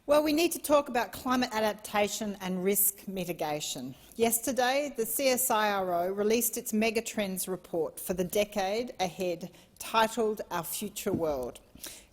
Well, we need to talk about climate adaptation and risk mitigation. Yesterday, the CSIRO released its Megatrends report for the decade ahead, titled Our Future World.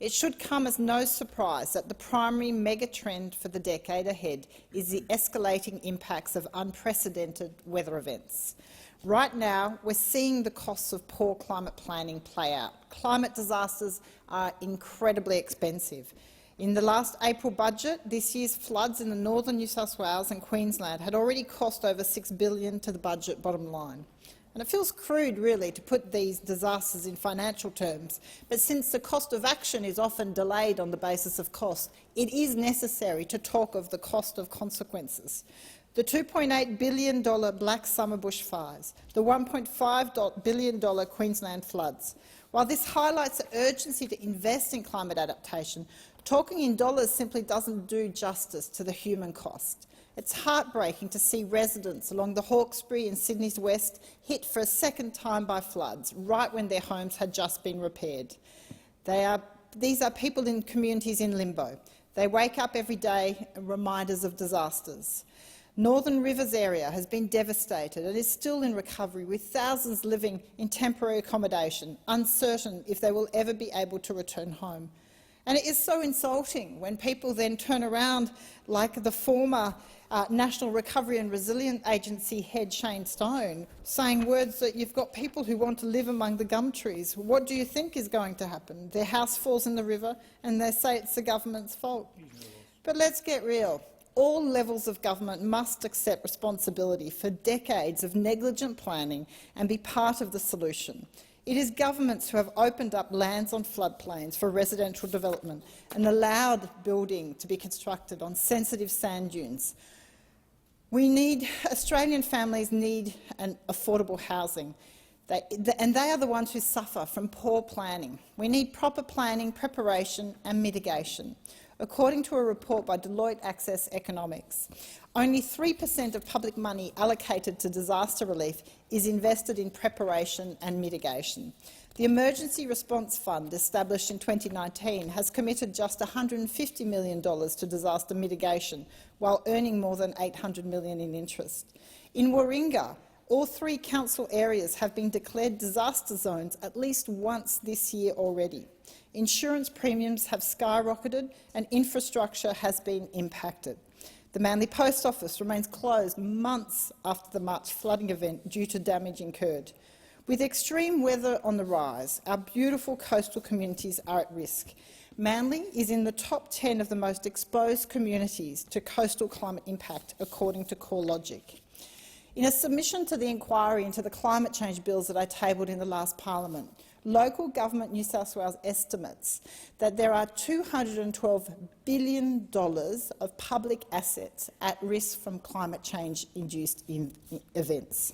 It should come as no surprise that the primary megatrend for the decade ahead is the escalating impacts of unprecedented weather events. Right now, we're seeing the costs of poor climate planning play out. Climate disasters are incredibly expensive. In the last April budget, this year's floods in the northern New South Wales and Queensland had already cost over $6 billion to the budget bottom line. And it feels crude, really, to put these disasters in financial terms, but since the cost of action is often delayed on the basis of cost, it is necessary to talk of the cost of consequences. The $2.8 billion Black Summer bushfires, the $1.5 billion Queensland floods. While this highlights the urgency to invest in climate adaptation, talking in dollars simply doesn't do justice to the human cost. It's heartbreaking to see residents along the Hawkesbury and Sydney's west hit for a second time by floods, right when their homes had just been repaired. These are people in communities in limbo. They wake up every day reminders of disasters. Northern Rivers area has been devastated and is still in recovery, with thousands living in temporary accommodation, uncertain if they will ever be able to return home. And it is so insulting when people then turn around, like the former National Recovery and Resilience Agency head Shane Stone, saying words that you've got people who want to live among the gum trees. What do you think is going to happen? Their house falls in the river and they say it's the government's fault. But let's get real. All levels of government must accept responsibility for decades of negligent planning and be part of the solution. It is governments who have opened up lands on floodplains for residential development and allowed building to be constructed on sensitive sand dunes. Australian families need an affordable housing, and they are the ones who suffer from poor planning. We need proper planning, preparation and mitigation. According to a report by Deloitte Access Economics, only 3% of public money allocated to disaster relief is invested in preparation and mitigation. The Emergency Response Fund, established in 2019, has committed just $150 million to disaster mitigation, while earning more than $800 million in interest. In Warringah, all 3 council areas have been declared disaster zones at least once this year already. Insurance premiums have skyrocketed and infrastructure has been impacted. The Manly Post Office remains closed months after the March flooding event due to damage incurred. With extreme weather on the rise, our beautiful coastal communities are at risk. Manly is in the top 10 of the most exposed communities to coastal climate impact, according to CoreLogic. In a submission to the inquiry into the climate change bills that I tabled in the last parliament, Local Government New South Wales estimates that there are $212 billion of public assets at risk from climate change-induced events.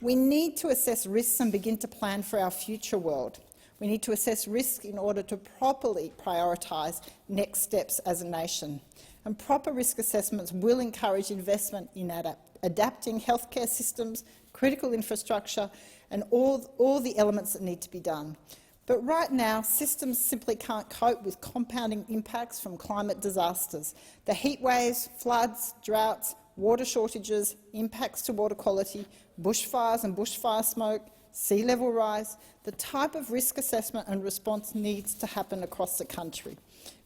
We need to assess risks and begin to plan for our future world. We need to assess risk in order to properly prioritise next steps as a nation. And proper risk assessments will encourage investment in adapting healthcare systems, critical infrastructure and all the elements that need to be done. But right now, systems simply can't cope with compounding impacts from climate disasters. The heat waves, floods, droughts, water shortages, impacts to water quality, bushfires and bushfire smoke, sea level rise. The type of risk assessment and response needs to happen across the country.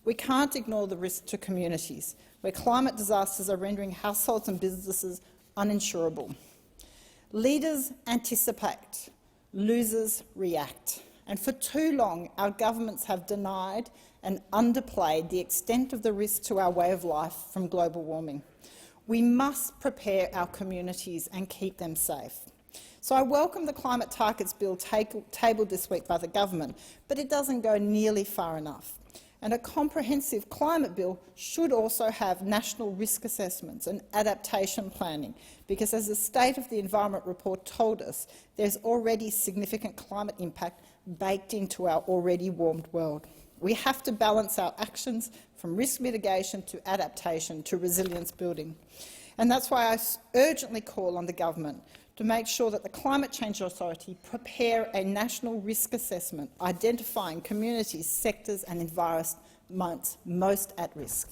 We can't ignore the risk to communities, where climate disasters are rendering households and businesses uninsurable. Leaders anticipate, losers react, and for too long our governments have denied and underplayed the extent of the risk to our way of life from global warming. We must prepare our communities and keep them safe. So I welcome the Climate Targets Bill tabled this week by the government, but it doesn't go nearly far enough. And a comprehensive climate bill should also have national risk assessments and adaptation planning, because as the State of the Environment report told us, there's already significant climate impact baked into our already warmed world. We have to balance our actions from risk mitigation to adaptation to resilience building. And that's why I urgently call on the government to make sure that the Climate Change Authority prepare a national risk assessment identifying communities, sectors and environments most at risk.